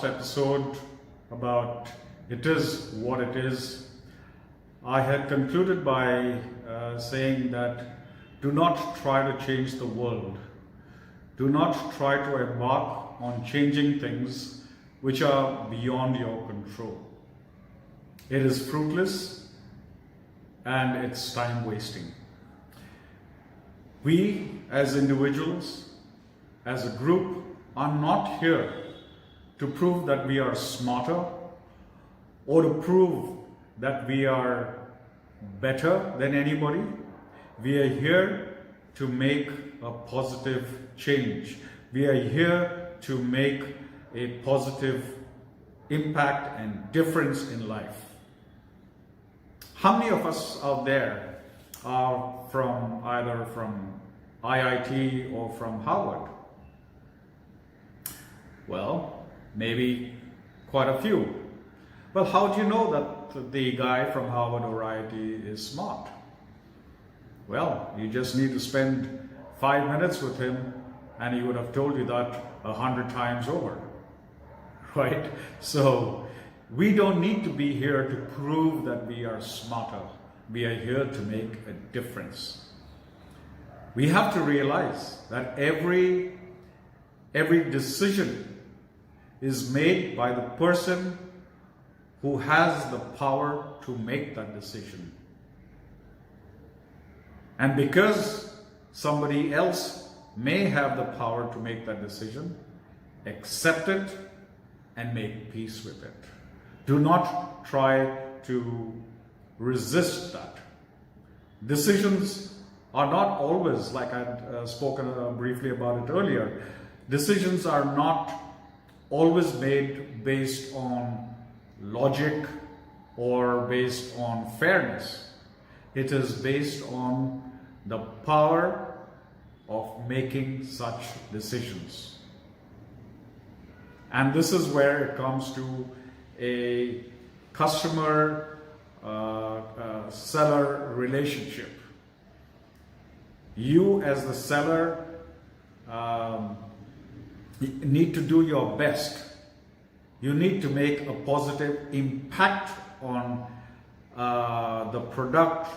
episode about it is what it is, I had concluded by saying that do not try to change the world. Do not try to embark on changing things which are beyond your control. It is fruitless and it's time wasting. We as individuals, as a group, are not here to prove that we are smarter or to prove that we are better than anybody. We are here to make a positive change. We are here to make a positive impact and difference in life. How many of us out there are either from IIT or from Harvard? Well, maybe quite a few. Well, how do you know that the guy from Harvard or IIT is smart? Well, you just need to spend 5 minutes with him and he would have told you that 100 times over, right? So we don't need to be here to prove that we are smarter. We are here to make a difference. We have to realize that every decision is made by the person who has the power to make that decision. And because somebody else may have the power to make that decision, accept it and make peace with it. Do not try to resist that. Decisions are not always, like I'd spoken briefly about it earlier, decisions are not always made based on logic or based on fairness. It is based on the power of making such decisions. And this is where it comes to a customer seller relationship. You as the seller need to do your best. You need to make a positive impact on the product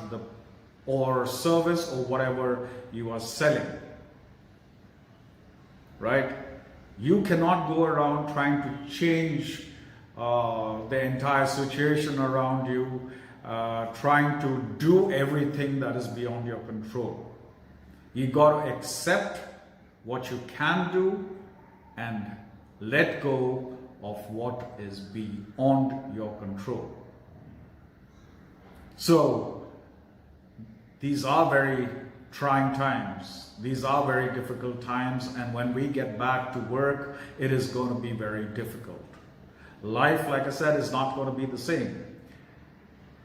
or service or whatever you are selling, right? You cannot go around trying to change the entire situation around you, trying to do everything that is beyond your control. You got to accept what you can do and let go of what is beyond your control. So these are very trying times. These are very difficult times, and when we get back to work, it is going to be very difficult. Life, like I said, is not going to be the same.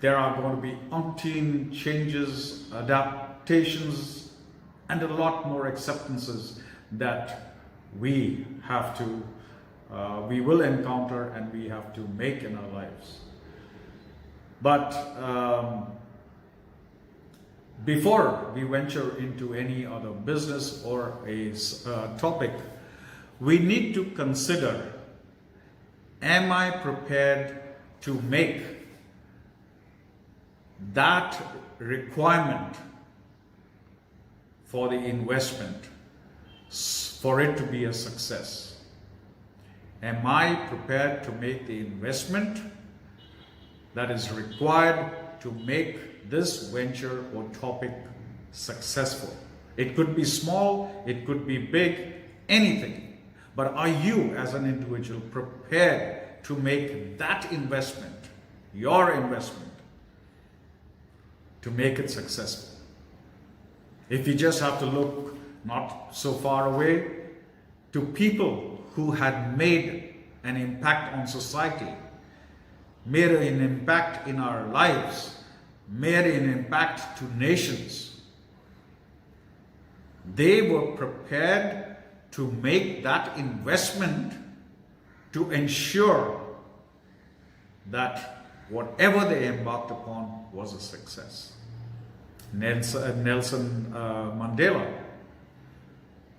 There are going to be umpteen changes, adaptations, and a lot more acceptances that we will encounter and we have to make in our lives. But before we venture into any other business or a topic, we need to consider, am I prepared to make that requirement for the investment for it to be a success? Am I prepared to make the investment that is required to make this venture or topic successful? It could be small, it could be big, anything. But are you as an individual prepared to make that investment, your investment, to make it successful? If you just have to look not so far away to people who had made an impact on society, made an impact in our lives, made an impact to nations. They were prepared to make that investment to ensure that whatever they embarked upon was a success. Nelson Mandela,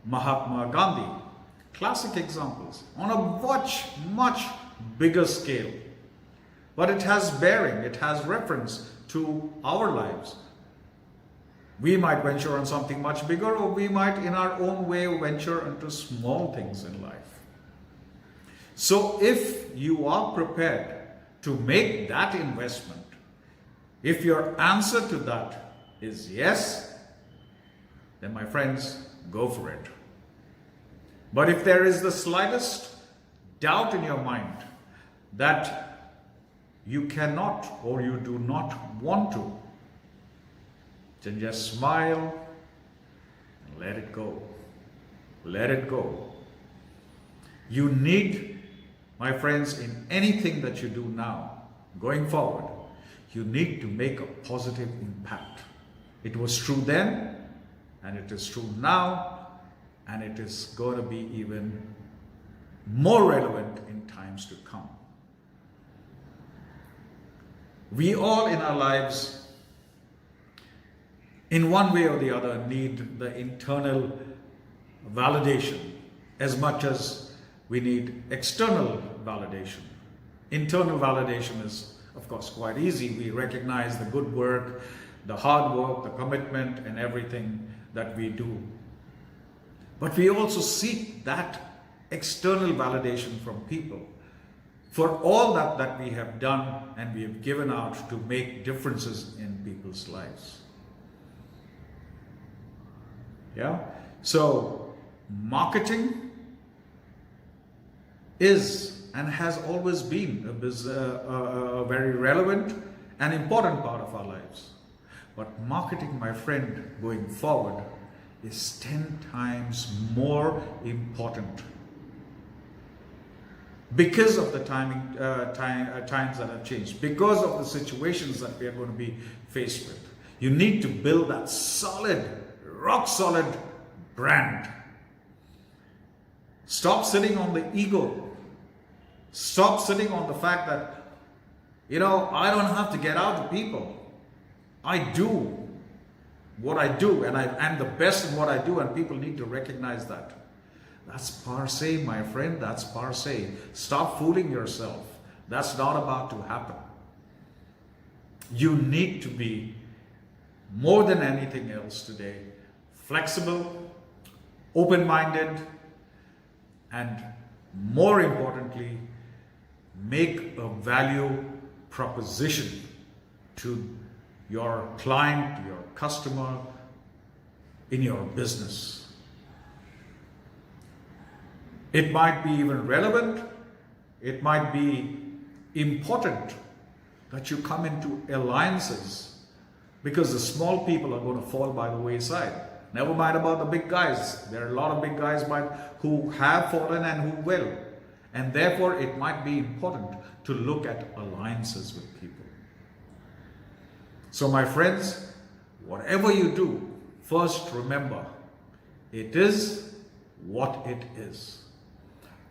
Mahatma Gandhi, Classic examples on a much bigger scale. But it has bearing, it has reference to our lives. We might venture on something much bigger, or we might in our own way venture into small things in life. So if you are prepared to make that investment, if your answer to that is yes, then my friends, go for it. But if there is the slightest doubt in your mind that you cannot or you do not want to, then just smile and let it go. Let it go. You need, my friends, in anything that you do now, going forward, you need to make a positive impact. It was true then, and it is true now, and it is going to be even more relevant in times to come. We all in our lives, in one way or the other, need the internal validation as much as we need external validation. Internal validation is, of course, quite easy. We recognize the good work, the hard work, the commitment, and everything that we do. But we also seek that external validation from people for all that we have done and we have given out to make differences in people's lives. Yeah? So, marketing is and has always been a very relevant and important part of our lives. But marketing, my friend, going forward is 10 times more important because of the times that have changed, because of the situations that we are going to be faced with. You need to build that solid, rock solid brand. Stop sitting on the ego. Stop sitting on the fact that, I don't have to get out to people. I do what I do, and I'm the best in what I do, and people need to recognize that. That's passe, my friend. That's passe. Stop fooling yourself. That's not about to happen. You need to be, more than anything else today, flexible, open-minded, and more importantly, make a value proposition to your client, to your customer, in your business. It might be even relevant, it might be important that you come into alliances, because the small people are going to fall by the wayside. Never mind about the big guys. There are a lot of big guys who have fallen and who will. And therefore, it might be important to look at alliances with people. So my friends, whatever you do, first remember, it is what it is.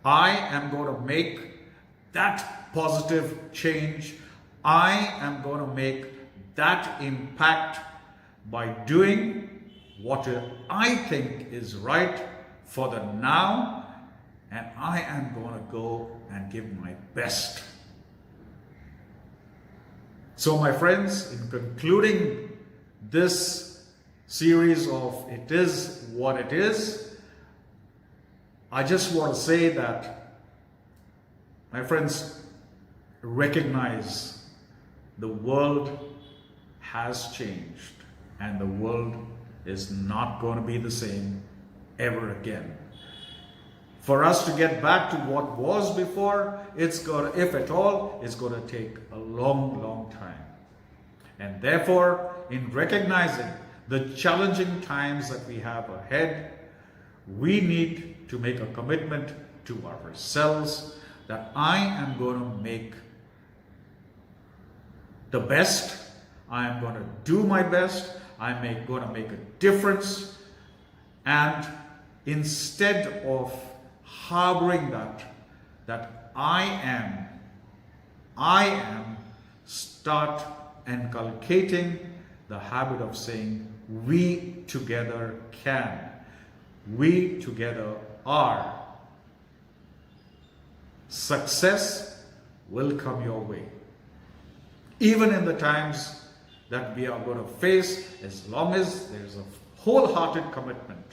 I am going to make that positive change. I am going to make that impact by doing what I think is right for the now, and I am going to go and give my best. So my friends, in concluding this series of It Is What It Is, I just want to say that, my friends, recognize the world has changed, and the world is not going to be the same ever again. For us to get back to what was before, if at all, it's going to take a long time. And therefore, in recognizing the challenging times that we have ahead, we need to make a commitment to ourselves that I am going to make the best, I am going to do my best, I'm going to make a difference, and instead of harboring that I am, start inculcating the habit of saying, we together can, we together are, success will come your way. Even in the times that we are going to face, as long as there's a wholehearted commitment,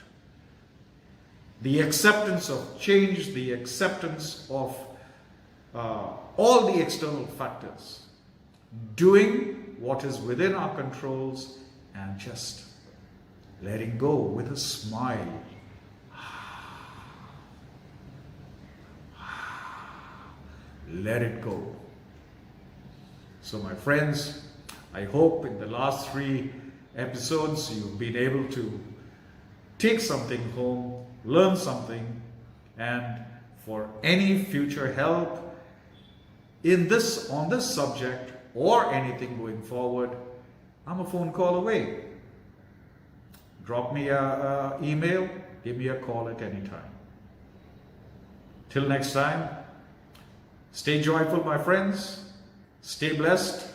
the acceptance of change, the acceptance of all the external factors, doing what is within our controls, and just letting go with a smile. Let it go. So my friends, I hope in the last 3 episodes you've been able to take something home, learn something, and for any future help on this subject or anything going forward, I'm a phone call away. Drop me an email, give me a call at any time. Till next time, stay joyful, my friends. Stay blessed.